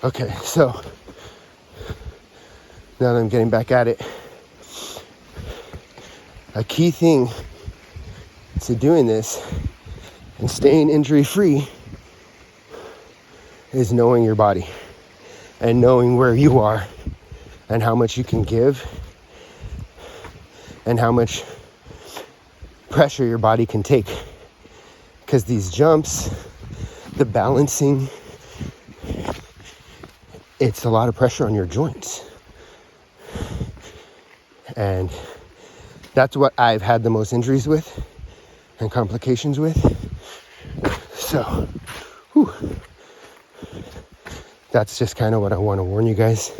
Okay, so now that I'm getting back at it, a key thing to doing this and staying injury free is knowing your body and knowing where you are and how much you can give and how much pressure your body can take. Because these jumps, the balancing, it's a lot of pressure on your joints. And that's what I've had the most injuries with and complications with. So, whew, that's just kind of what I want to warn you guys.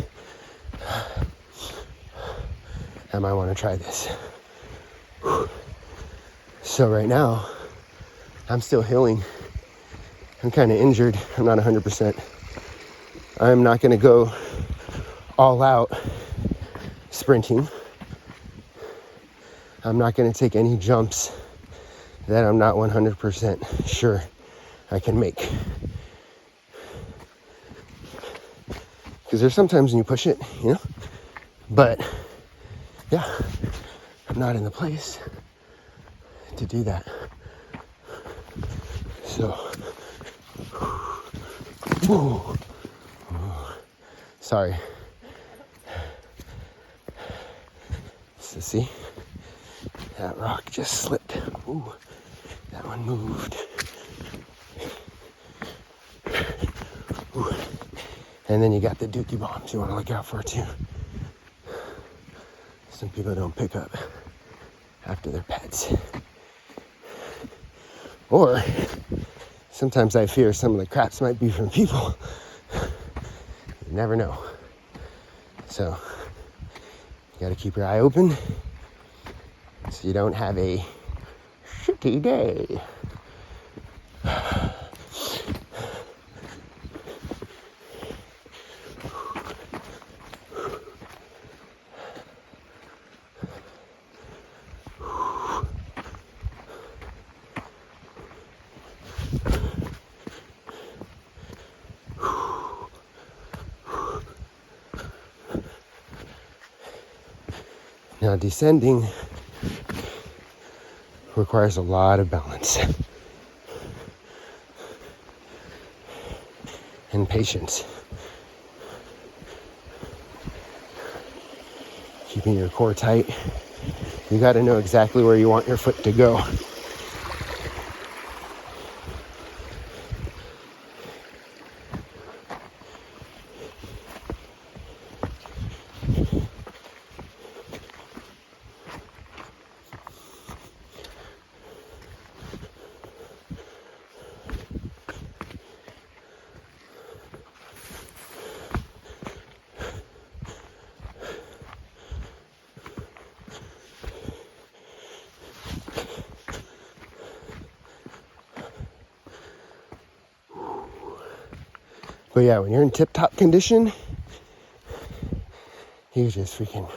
I might want to try this. Whew. So right now, I'm still healing. I'm kind of injured. I'm not 100%. I'm not going to go all out sprinting. I'm not going to take any jumps that I'm not 100% sure I can make. Because there's sometimes when you push it, you know? But, yeah, I'm not in the place to do that. So, whoa. Sorry. So see, that rock just slipped. Ooh, that one moved. Ooh. And then you got the dookie bombs you want to look out for too. Some people don't pick up after their pets. Or sometimes I fear some of the craps might be from people. You never know. So you got to keep your eye open so you don't have a shitty day. Now descending requires a lot of balance and patience. Keeping your core tight. You got to know exactly where you want your foot to go. But yeah, when you're in tip-top condition, you just freaking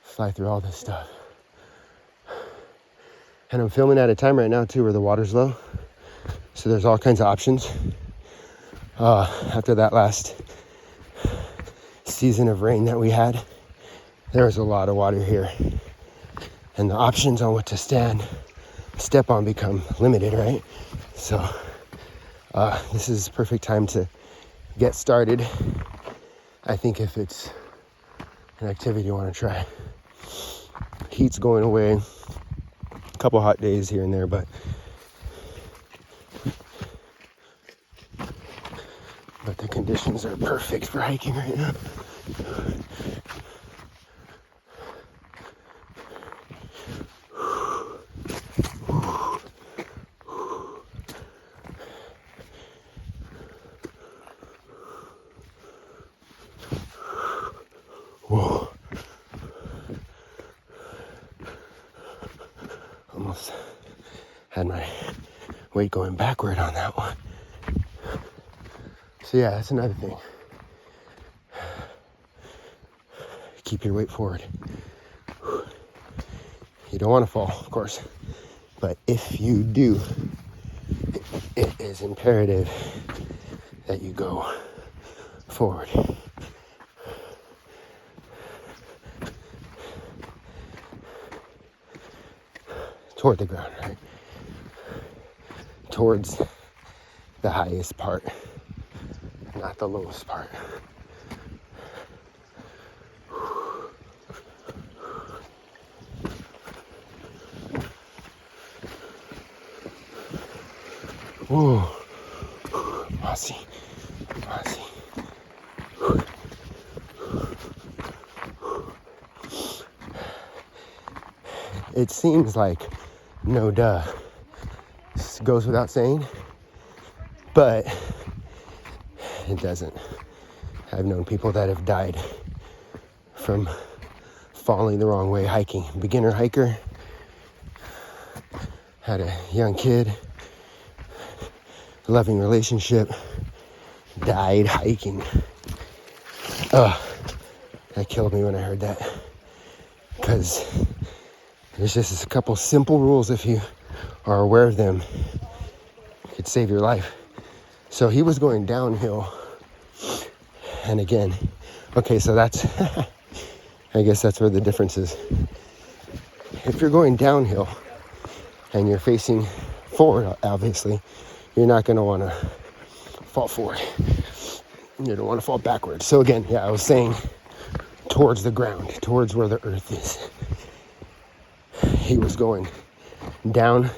fly through all this stuff. And I'm filming at a time right now too where the water's low. So there's all kinds of options. After that last season of rain that we had, there was a lot of water here. And the options on what to step on become limited, right? So this is perfect time to get started. I think if it's an activity you want to try. Heat's going away. A couple hot days here and there, but the conditions are perfect for hiking right now. Whoa. Almost had my weight going backward on that one. So yeah, that's another thing. Keep your weight forward. You don't want to fall, of course. But if you do, it is imperative that you go forward. Toward the ground, right? Towards the highest part, not the lowest part. Whoa. Mossy. It seems like no duh. This goes without saying, but it doesn't. I've known people that have died from falling the wrong way hiking. Beginner hiker, had a young kid, loving relationship, died hiking. That killed me when I heard that, because there's just a couple simple rules. If you are aware of them, it could save your life. So he was going downhill, and again, okay, so that's I guess that's where the difference is. If you're going downhill and you're facing forward, obviously you're not going to want to fall forward. You don't want to fall backwards. So again, I was saying towards the ground, towards where the earth is. He was going down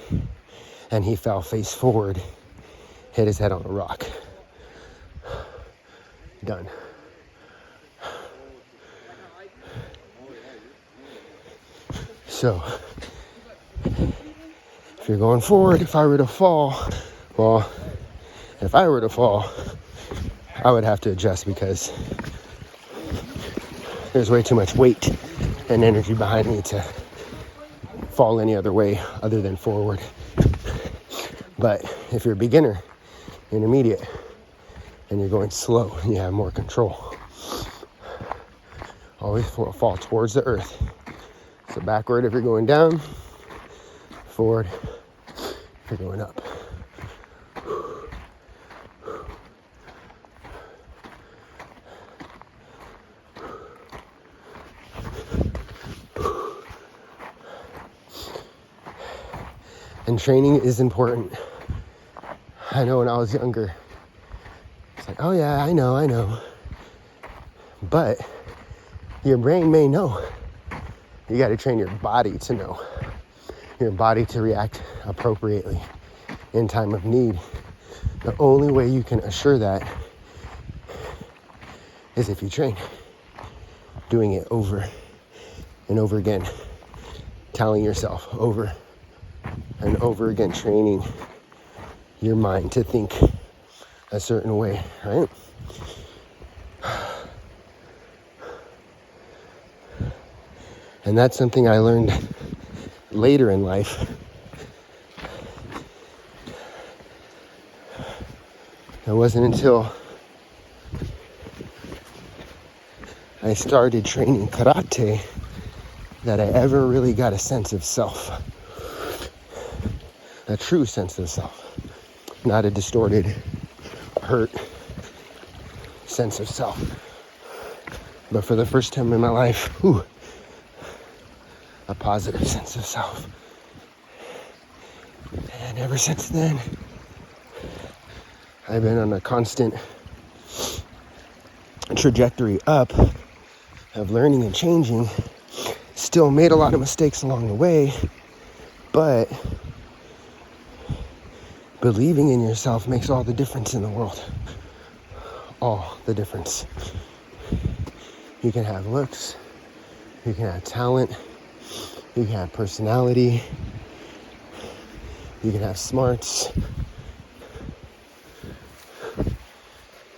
and he fell face forward, hit his head on a rock. Done. So, if you're going forward, if I were to fall, well, if I were to fall, I would have to adjust because there's way too much weight and energy behind me to fall any other way other than forward. But if you're a beginner, intermediate, and you're going slow, and you have more control, always fall towards the earth. So backward if you're going down, forward if you're going up. And training is important. I know when I was younger, it's like, oh yeah, I know. But your brain may know. You got to train your body to know. Your body to react appropriately in time of need. The only way you can assure that is if you train. Doing it over and over again. Telling yourself over and over again, training your mind to think a certain way, right? And that's something I learned later in life. It wasn't until I started training karate that I ever really got a sense of self. A true sense of self. Not a distorted, hurt sense of self. But for the first time in my life, a positive sense of self. And ever since then, I've been on a constant trajectory up of learning and changing. Still made a lot of mistakes along the way, but believing in yourself makes all the difference in the world. All the difference. You can have looks, you can have talent, you can have personality, you can have smarts,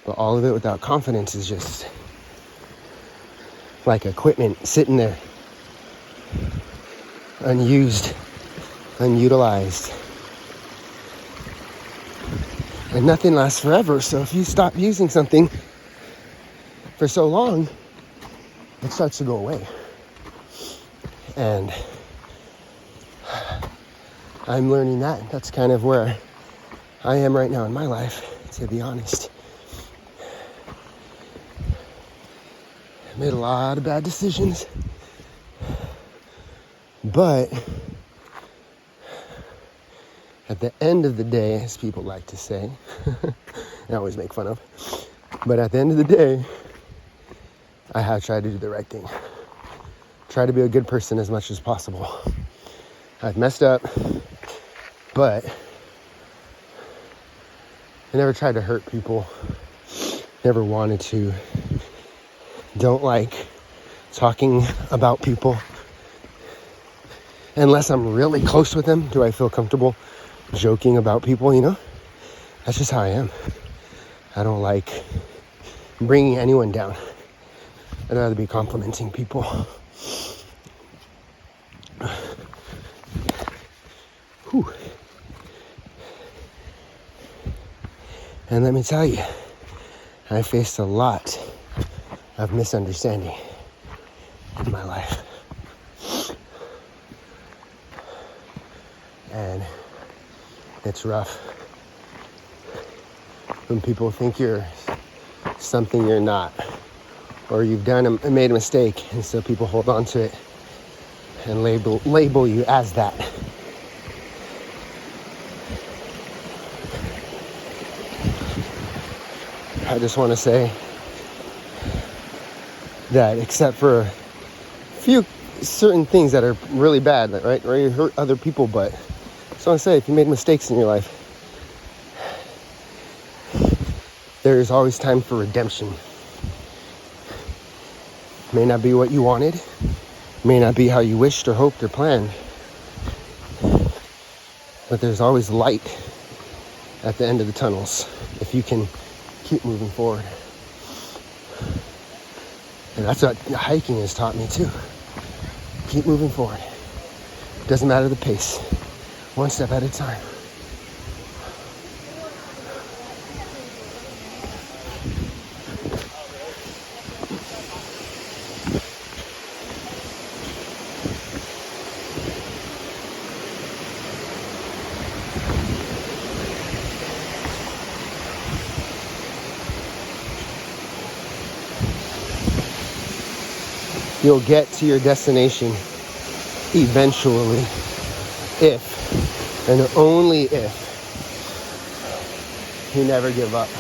but all of it without confidence is just like equipment sitting there, unused, unutilized. And nothing lasts forever, so if you stop using something for so long, it starts to go away. And I'm learning that. That's kind of where I am right now in my life, to be honest. Made a lot of bad decisions. But at the end of the day, as people like to say, I always make fun of, but at the end of the day, I have tried to do the right thing. Try to be a good person as much as possible. I've messed up, but I never tried to hurt people. Never wanted to. Don't like talking about people. Unless I'm really close with them, do I feel comfortable joking about people, you know? That's just how I am. I don't like bringing anyone down. I'd rather be complimenting people. Whew. And let me tell you, I faced a lot of misunderstanding in my life. And it's rough when people think you're something you're not, or you've made a mistake, and so people hold on to it and label you as that. I just want to say that except for a few certain things that are really bad, right? Or you hurt other people, but I just want to say, if you made mistakes in your life, there is always time for redemption. May not be what you wanted, may not be how you wished or hoped or planned, but there's always light at the end of the tunnels if you can keep moving forward. And that's what hiking has taught me too. Keep moving forward. Doesn't matter the pace. One step at a time. You'll get to your destination eventually if, and only if, you never give up.